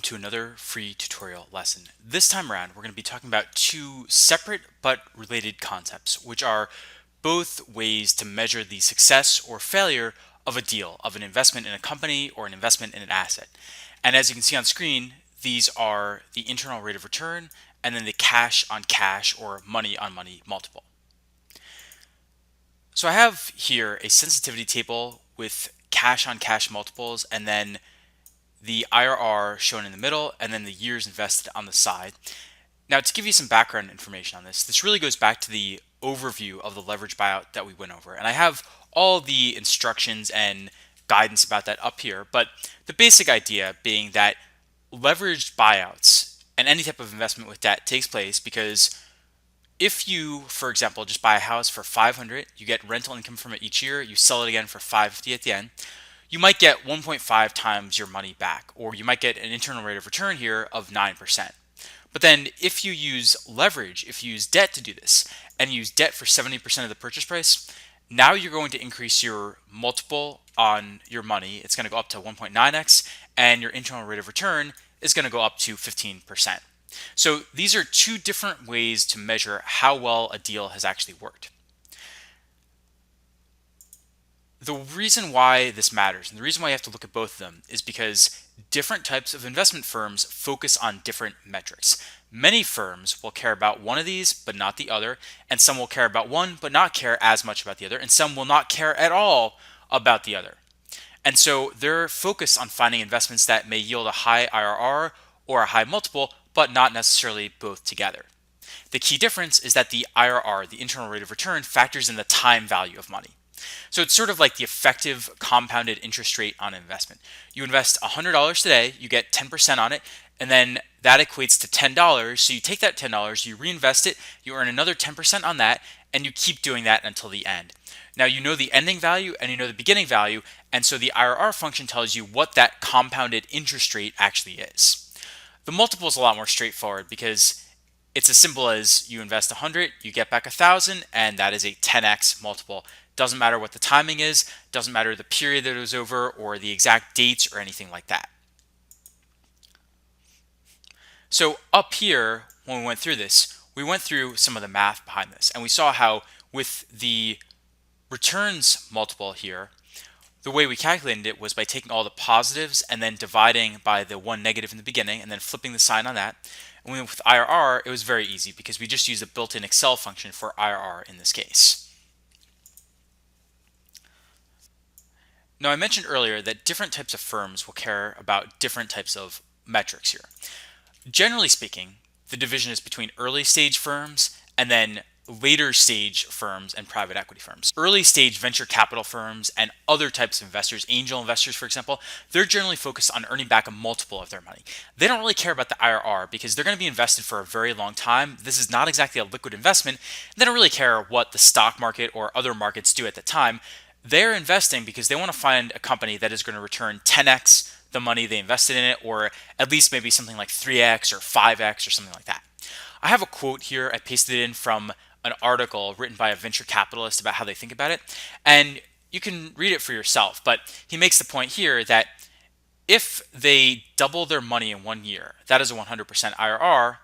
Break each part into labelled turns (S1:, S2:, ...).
S1: to another free tutorial lesson. This time around, we're going to be talking about two separate but related concepts, which are both ways to measure the success or failure of a deal, of an investment in a company or an investment in an asset. And as you can see on screen, these are the internal rate of return and then the cash on cash or money on money multiple. So I have here a sensitivity table with cash on cash multiples and then the IRR shown in the middle, and then the years invested on the side. Now, to give you some background information on this really goes back to the overview of the leverage buyout that we went over. And I have all the instructions and guidance about that up here, but the basic idea being that leveraged buyouts and any type of investment with debt takes place because if you, for example, just buy a house for $500, you get rental income from it each year, you sell it again for $550 at the end, you might get 1.5 times your money back, or you might get an internal rate of return here of 9%. But then if you use leverage, if you use debt to do this, and use debt for 70% of the purchase price, now you're going to increase your multiple on your money. It's going to go up to 1.9x, and your internal rate of return is going to go up to 15%. So these are two different ways to measure how well a deal has actually worked. The reason why this matters, and the reason why you have to look at both of them, is because different types of investment firms focus on different metrics. Many firms will care about one of these, but not the other, and some will care about one, but not care as much about the other, and some will not care at all about the other. And so they're focused on finding investments that may yield a high IRR or a high multiple, but not necessarily both together. The key difference is that the IRR, the internal rate of return, factors in the time value of money. So it's sort of like the effective compounded interest rate on investment. You invest $100 today, you get 10% on it, and then that equates to $10. So you take that $10, you reinvest it, you earn another 10% on that, and you keep doing that until the end. Now you know the ending value and you know the beginning value, and so the IRR function tells you what that compounded interest rate actually is. The multiple is a lot more straightforward because it's as simple as you invest 100, you get back 1,000, and that is a 10x multiple. Doesn't matter what the timing is, doesn't matter the period that it was over or the exact dates or anything like that. So up here, when we went through this, we went through some of the math behind this, and we saw how with the returns multiple here, the way we calculated it was by taking all the positives and then dividing by the one negative in the beginning and then flipping the sign on that. And with IRR, it was very easy because we just used a built-in Excel function for IRR in this case. Now, I mentioned earlier that different types of firms will care about different types of metrics here. Generally speaking, the division is between early stage firms and then later stage firms and private equity firms. Early stage venture capital firms and other types of investors, angel investors, for example, they're generally focused on earning back a multiple of their money. They don't really care about the IRR because they're going to be invested for a very long time. This is not exactly a liquid investment. They don't really care what the stock market or other markets do at the time. They're investing because they want to find a company that is going to return 10x the money they invested in it, or at least maybe something like 3x or 5x or something like that. I have a quote here I pasted it in from an article written by a venture capitalist about how they think about it, and you can read it for yourself, but he makes the point here that if they double their money in 1 year, that is a 100% IRR,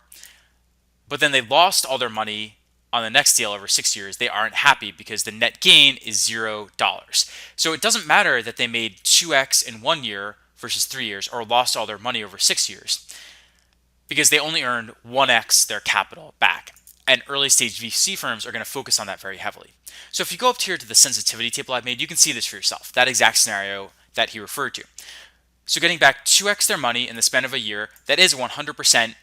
S1: but then they lost all their money on the next deal over 6 years, they aren't happy because the net gain is $0. So it doesn't matter that they made 2x in 1 year versus 3 years or lost all their money over 6 years because they only earned 1x their capital back. And early stage VC firms are going to focus on that very heavily. So if you go up here to the sensitivity table I made, you can see this for yourself, that exact scenario that he referred to. So getting back 2x their money in the span of a year, that is 100%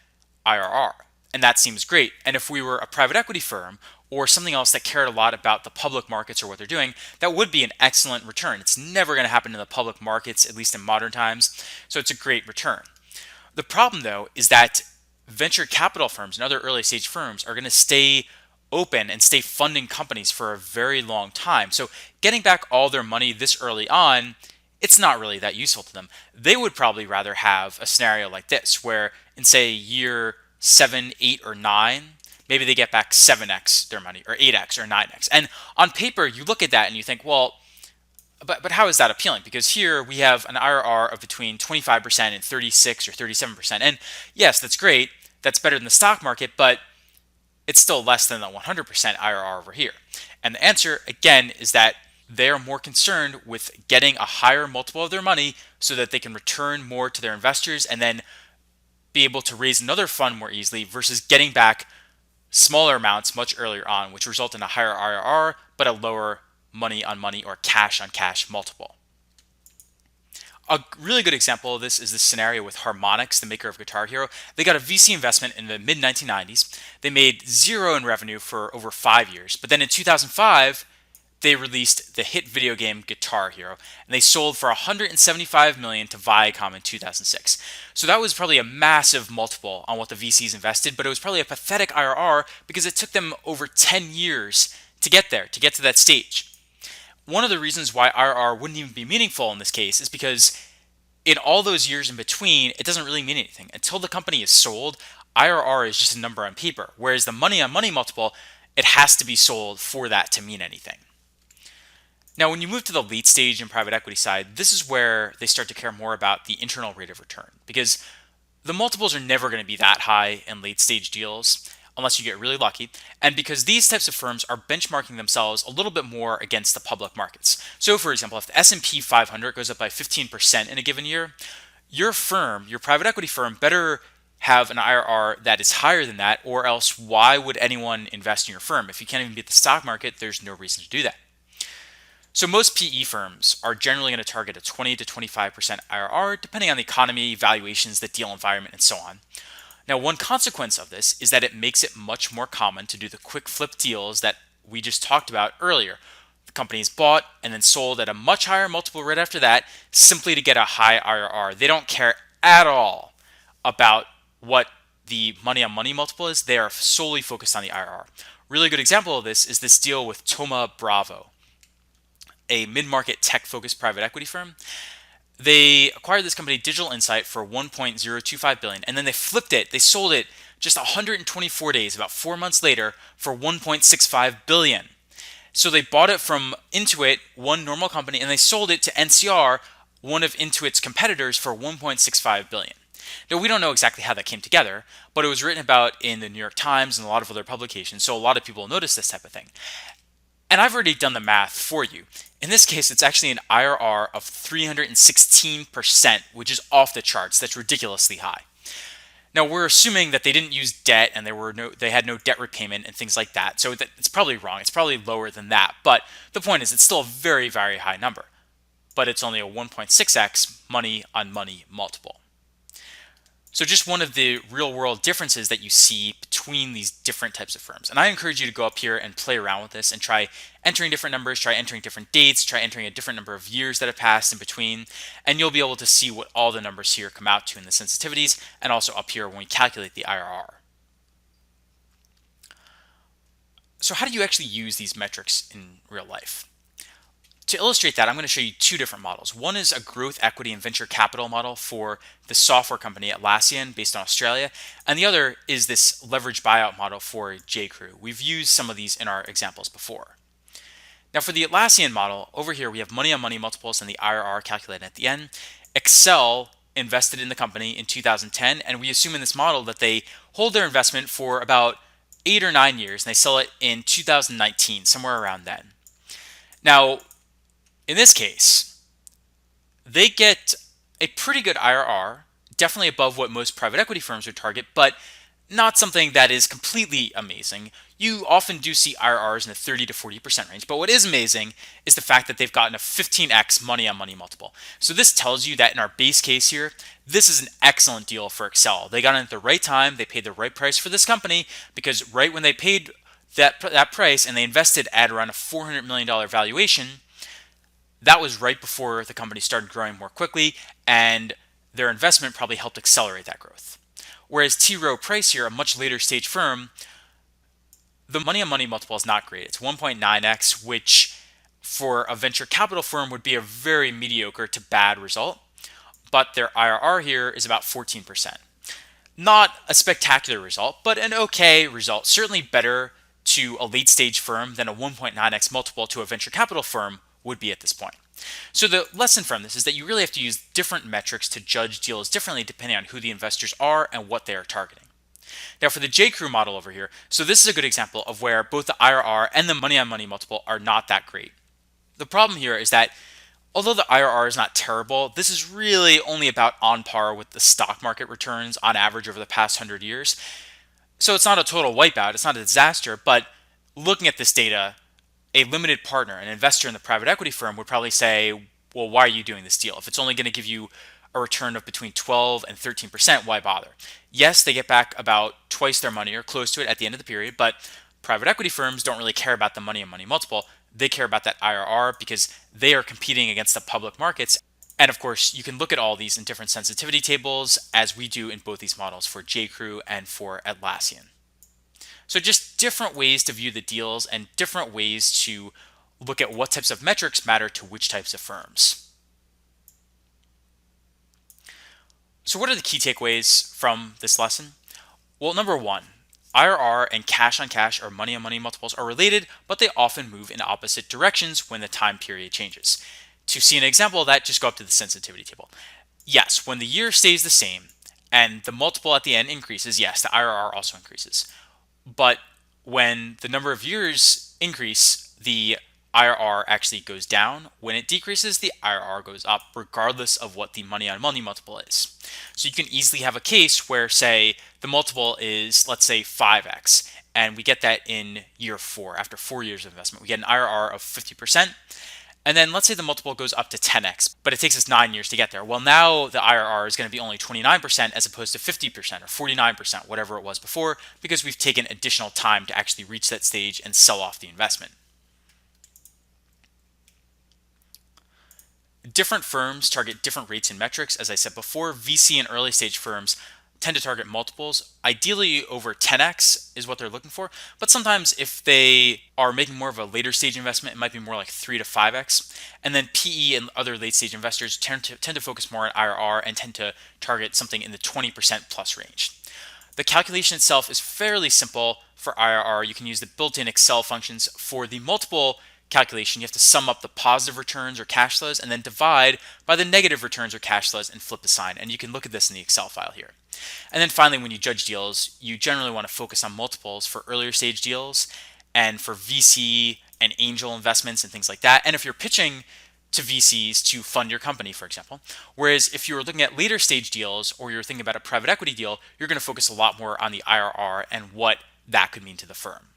S1: IRR. And that seems great. And if we were a private equity firm or something else that cared a lot about the public markets or what they're doing, that would be an excellent return. It's never going to happen in the public markets, at least in modern times. So it's a great return. The problem, though, is that venture capital firms and other early stage firms are going to stay open and stay funding companies for a very long time. So getting back all their money this early on, it's not really that useful to them. They would probably rather have a scenario like this where in, say, year 7, 8, or 9, maybe they get back 7x their money or 8x or 9x. And on paper, you look at that and you think, well, But how is that appealing? Because here we have an IRR of between 25% and 36 or 37%. And yes, that's great. That's better than the stock market, but it's still less than the 100% IRR over here. And the answer, again, is that they are more concerned with getting a higher multiple of their money so that they can return more to their investors and then be able to raise another fund more easily versus getting back smaller amounts much earlier on, which result in a higher IRR but a lower money on money or cash on cash multiple. A really good example of this is this scenario with Harmonix, the maker of Guitar Hero. They got a VC investment in the mid 1990s. They made zero in revenue for over 5 years. But then in 2005, they released the hit video game Guitar Hero, and they sold for 175 million to Viacom in 2006. So that was probably a massive multiple on what the VCs invested, but it was probably a pathetic IRR because it took them over 10 years to get there, to get to that stage. One of the reasons why IRR wouldn't even be meaningful in this case is because in all those years in between, it doesn't really mean anything. Until the company is sold, IRR is just a number on paper, whereas the money on money multiple, it has to be sold for that to mean anything. Now, when you move to the late stage and private equity side, this is where they start to care more about the internal rate of return because the multiples are never going to be that high in late stage deals unless you get really lucky, and because these types of firms are benchmarking themselves a little bit more against the public markets. So for example, if the S&P 500 goes up by 15% in a given year, your firm, your private equity firm, better have an IRR that is higher than that, or else why would anyone invest in your firm? If you can't even beat the stock market, there's no reason to do that. So most PE firms are generally going to target a 20 to 25% IRR, depending on the economy, valuations, the deal environment, and so on. Now, one consequence of this is that it makes it much more common to do the quick flip deals that we just talked about earlier. The company is bought and then sold at a much higher multiple right after that, simply to get a high IRR. They don't care at all about what the money on money multiple is. They are solely focused on the IRR. Really good example of this is this deal with Thoma Bravo, a mid-market tech-focused private equity firm. They acquired this company, Digital Insight, for 1.025 billion, and then they flipped it. They sold it just 124 days, about 4 months later, for 1.65 billion. So they bought it from Intuit, one normal company, and they sold it to NCR, one of Intuit's competitors, for 1.65 billion. Now, we don't know exactly how that came together, but it was written about in the New York Times and a lot of other publications, so a lot of people notice this type of thing. And I've already done the math for you. In this case, it's actually an IRR of 316%, which is off the charts. That's ridiculously high. Now, we're assuming that they didn't use debt and they had no debt repayment and things like that. So it's probably wrong. It's probably lower than that. But the point is, it's still a very, very high number. But it's only a 1.6x money on money multiple. So just one of the real world differences that you see between these different types of firms. And I encourage you to go up here and play around with this and try entering different numbers, try entering different dates, try entering a different number of years that have passed in between, and you'll be able to see what all the numbers here come out to in the sensitivities and also up here when we calculate the IRR. So how do you actually use these metrics in real life? To illustrate that, I'm going to show you two different models. One is a growth equity and venture capital model for the software company Atlassian based in Australia, and the other is this leverage buyout model for J.Crew. We've used some of these in our examples before. Now for the Atlassian model, over here we have money on money multiples and the IRR calculated at the end. Excel invested in the company in 2010, and we assume in this model that they hold their investment for about 8 or 9 years, and they sell it in 2019, somewhere around then. Now, in this case, they get a pretty good IRR, definitely above what most private equity firms would target, but not something that is completely amazing. You often do see IRRs in the 30 to 40% range, but what is amazing is the fact that they've gotten a 15x money on money multiple. So this tells you that in our base case here, this is an excellent deal for Excel. They got in at the right time, they paid the right price for this company, because right when they paid that price and they invested at around a $400 million valuation, that was right before the company started growing more quickly, and their investment probably helped accelerate that growth. Whereas T. Rowe Price here, a much later stage firm, the money on money multiple is not great. It's 1.9x, which for a venture capital firm would be a very mediocre to bad result. But their IRR here is about 14%. Not a spectacular result, but an okay result. Certainly better to a late stage firm than a 1.9x multiple to a venture capital firm would be at this point. So the lesson from this is that you really have to use different metrics to judge deals differently depending on who the investors are and what they are targeting. Now for the J.Crew model over here, so this is a good example of where both the IRR and the money on money multiple are not that great. The problem here is that although the IRR is not terrible, this is really only about on par with the stock market returns on average over the past 100 years. So it's not a total wipeout, it's not a disaster, but looking at this data, a limited partner, an investor in the private equity firm would probably say, well, why are you doing this deal? If it's only going to give you a return of between 12 and 13%, why bother? Yes, they get back about twice their money or close to it at the end of the period, but private equity firms don't really care about the money and money multiple. They care about that IRR because they are competing against the public markets. And of course, you can look at all these in different sensitivity tables, as we do in both these models for J.Crew and for Atlassian. So just different ways to view the deals and different ways to look at what types of metrics matter to which types of firms. So what are the key takeaways from this lesson? Well, number one, IRR and cash on cash or money on money multiples are related, but they often move in opposite directions when the time period changes. To see an example of that, just go up to the sensitivity table. Yes, when the year stays the same and the multiple at the end increases, yes, the IRR also increases. But when the number of years increase, the IRR actually goes down. When it decreases, the IRR goes up, regardless of what the money on money multiple is. So you can easily have a case where, say, the multiple is, let's say, 5x, and we get that in year 4, after 4 years of investment. We get an IRR of 50%. And then let's say the multiple goes up to 10x, but it takes us 9 years to get there. Well, now the IRR is going to be only 29% as opposed to 50% or 49%, whatever it was before, because we've taken additional time to actually reach that stage and sell off the investment. Different firms target different rates and metrics. As I said before, VC and early stage firms tend to target multiples. Ideally over 10x is what they're looking for, but sometimes if they are making more of a later stage investment, it might be more like 3 to 5x. And then PE and other late stage investors tend to focus more on IRR and tend to target something in the 20% plus range. The calculation itself is fairly simple for IRR. You can use the built-in Excel functions. For the multiple calculation, you have to sum up the positive returns or cash flows and then divide by the negative returns or cash flows and flip the sign. And you can look at this in the Excel file here. And then finally, when you judge deals, you generally want to focus on multiples for earlier stage deals and for VC and angel investments and things like that. And if you're pitching to VCs to fund your company, for example. Whereas if you're looking at later stage deals or you're thinking about a private equity deal, you're going to focus a lot more on the IRR and what that could mean to the firm.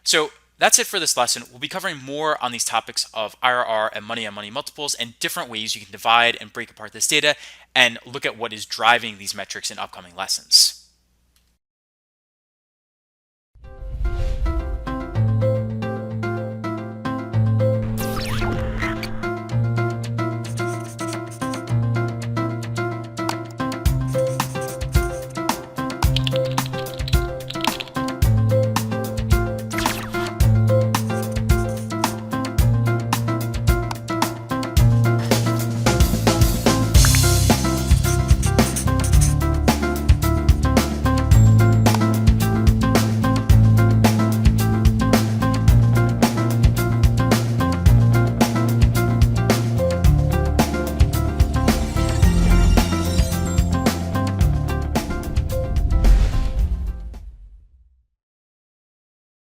S1: So that's it for this lesson. We'll be covering more on these topics of IRR and money on money multiples and different ways you can divide and break apart this data and look at what is driving these metrics in upcoming lessons.